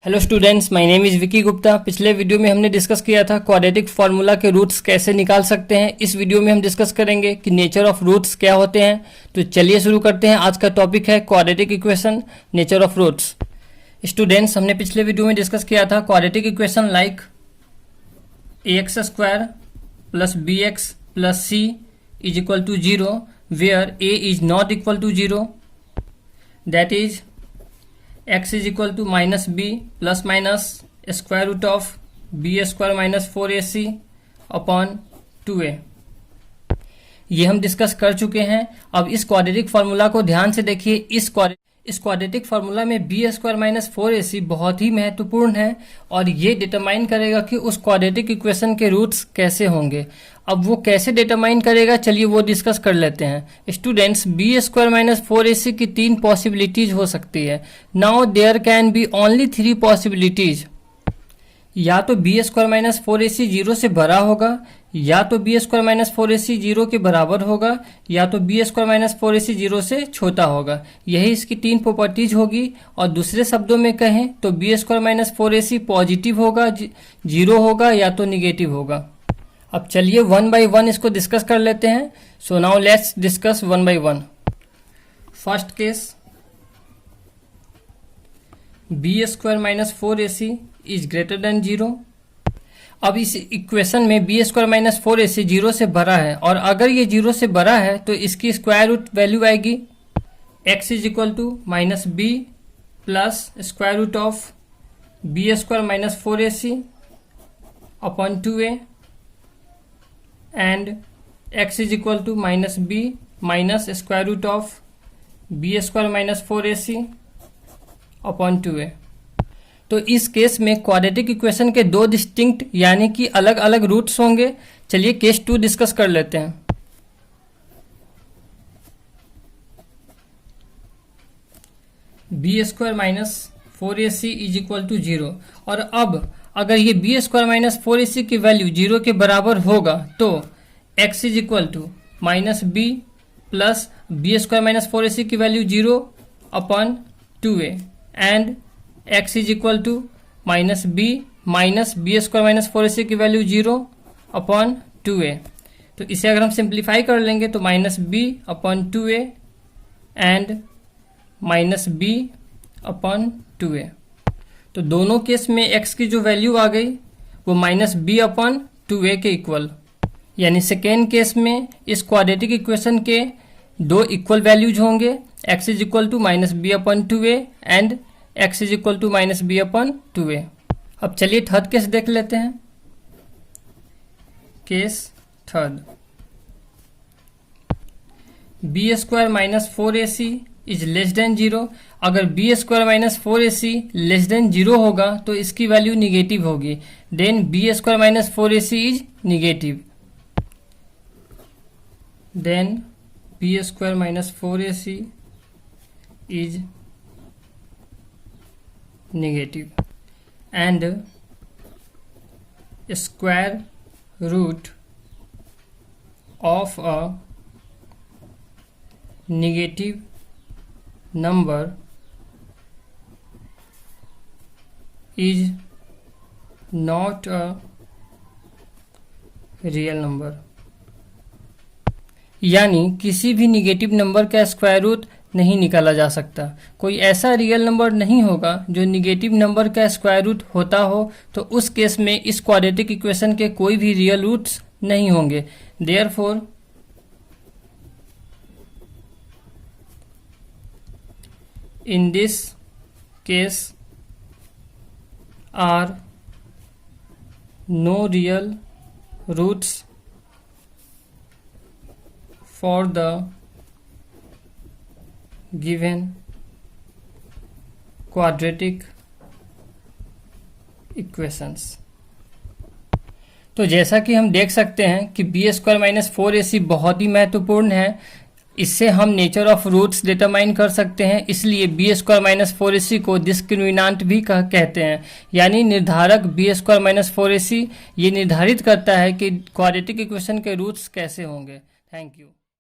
Hello students, my name is Vicky Gupta. पिछले video में हमने डिस्कस किया था क्वाड्रेटिक फार्मूला के रूट्स कैसे निकाल सकते हैं। इस वीडियो में हम डिस्कस करेंगे कि नेचर ऑफ रूट्स क्या होते हैं। तो चलिए शुरू करते हैं। आज का टॉपिक है quadratic equation, nature of roots. Students, हमने पिछले वीडियो में डिस्कस किया था quadratic equation like ax square plus bx plus c is equal to 0 where a is not equal to 0, that is x is equal to minus b plus minus square root of b square minus 4ac upon 2a। ये हम discuss कर चुके हैं। अब इस quadratic formula को ध्यान से देखिए। इस क्वाड्रेटिक फार्मूला में बी स्क्वायर माइनस 4ac बहुत ही महत्वपूर्ण है और ये डिटरमाइन करेगा कि उस क्वाड्रेटिक इक्वेशन के रूट्स कैसे होंगे। अब वो कैसे डिटरमाइन करेगा, चलिए वो डिस्कस कर लेते हैं। Students, B square minus 4ac की 3 पॉसिबिलिटीज हो सकती है। Now there can be only 3 possibilities. या तो बी स्क्वायर माइनस 4ac 0 से बड़ा होगा, या तो बी स्क्वायर माइनस 4ac 0 के बराबर होगा, या तो बी स्क्वायर माइनस 4ac 0 से छोटा होगा। यही इसकी 3 प्रॉपर्टीज होगी। और दूसरे शब्दों में कहें तो B square minus 4ac positive होगा, 0 होगा, या तो निगेटिव होगा। अब चलिए वन बाय वन इसको डिस्कस कर लेते हैं। So now let's discuss one by one. First case, b square minus 4ac is greater than 0। अब इस इक्वेशन में बी स्क्वायर माइनस 4ac 0 से बड़ा है, और अगर ये 0 से बड़ा है तो इसकी स्क्वायर रूट वैल्यू आएगी x is equal to minus b plus square root of b square minus 4ac upon 2a and x is equal to minus b minus square root of b square minus 4ac upon 2a। तो इस case में quadratic equation के 2 distinct यानी कि अलग अलग roots होंगे। चलिए केस 2 डिस्कस कर लेते हैं। B square minus 4ac is equal to 0। और अब अगर ये बी स्क्वायर माइनस 4ac की वैल्यू 0 के बराबर होगा तो x is equal to minus b plus b square minus 4ac की value 0 upon 2a and x is equal to minus b square minus 4ac की वैल्यू 0 अपॉन 2a। तो इसे अगर हम सिंप्लीफाई कर लेंगे तो minus b upon 2a and minus b upon 2a। तो दोनों केस में x की जो वैल्यू आ गई वो माइनस बी अपॉन 2a के इक्वल। यानी सेकेंड केस में इस क्वाड्रेटिक इक्वेशन के 2 इक्वल वैल्यूज होंगे। x is equal to minus b upon 2a and x is equal to minus b upon 2a। अब चलिए थर्ड केस देख लेते हैं। Case third, b square minus 4ac is less than 0। अगर b square minus 4ac less than 0 होगा तो इसकी value negative होगी। Then b square minus 4ac is negative. Then b square minus 4ac is negative and square root of a negative number is not a real number। यानी किसी भी negative number का square root नहीं निकाला जा सकता। कोई ऐसा रियल नंबर नहीं होगा जो निगेटिव नंबर का स्क्वायर रूट होता हो, तो उस केस में इस क्वाड्रेटिक इक्वेशन के कोई भी रियल रूट्स नहीं होंगे। Therefore in this case are no real roots for the given quadratic equations। तो जैसा कि हम देख सकते हैं कि बी स्क्वायर माइनस 4ac बहुत ही महत्वपूर्ण है। इससे हम नेचर ऑफ रूट्स डिटरमाइन कर सकते हैं। इसलिए बी स्क्वायर माइनस 4ac को डिस्क्रिमिनेंट भी कहते हैं। यानी निर्धारक बी स्क्वायर माइनस 4ac ये निर्धारित करता है कि क्वाड्रेटिक इक्वेशन के रूट्स कैसे होंगे। Thank you.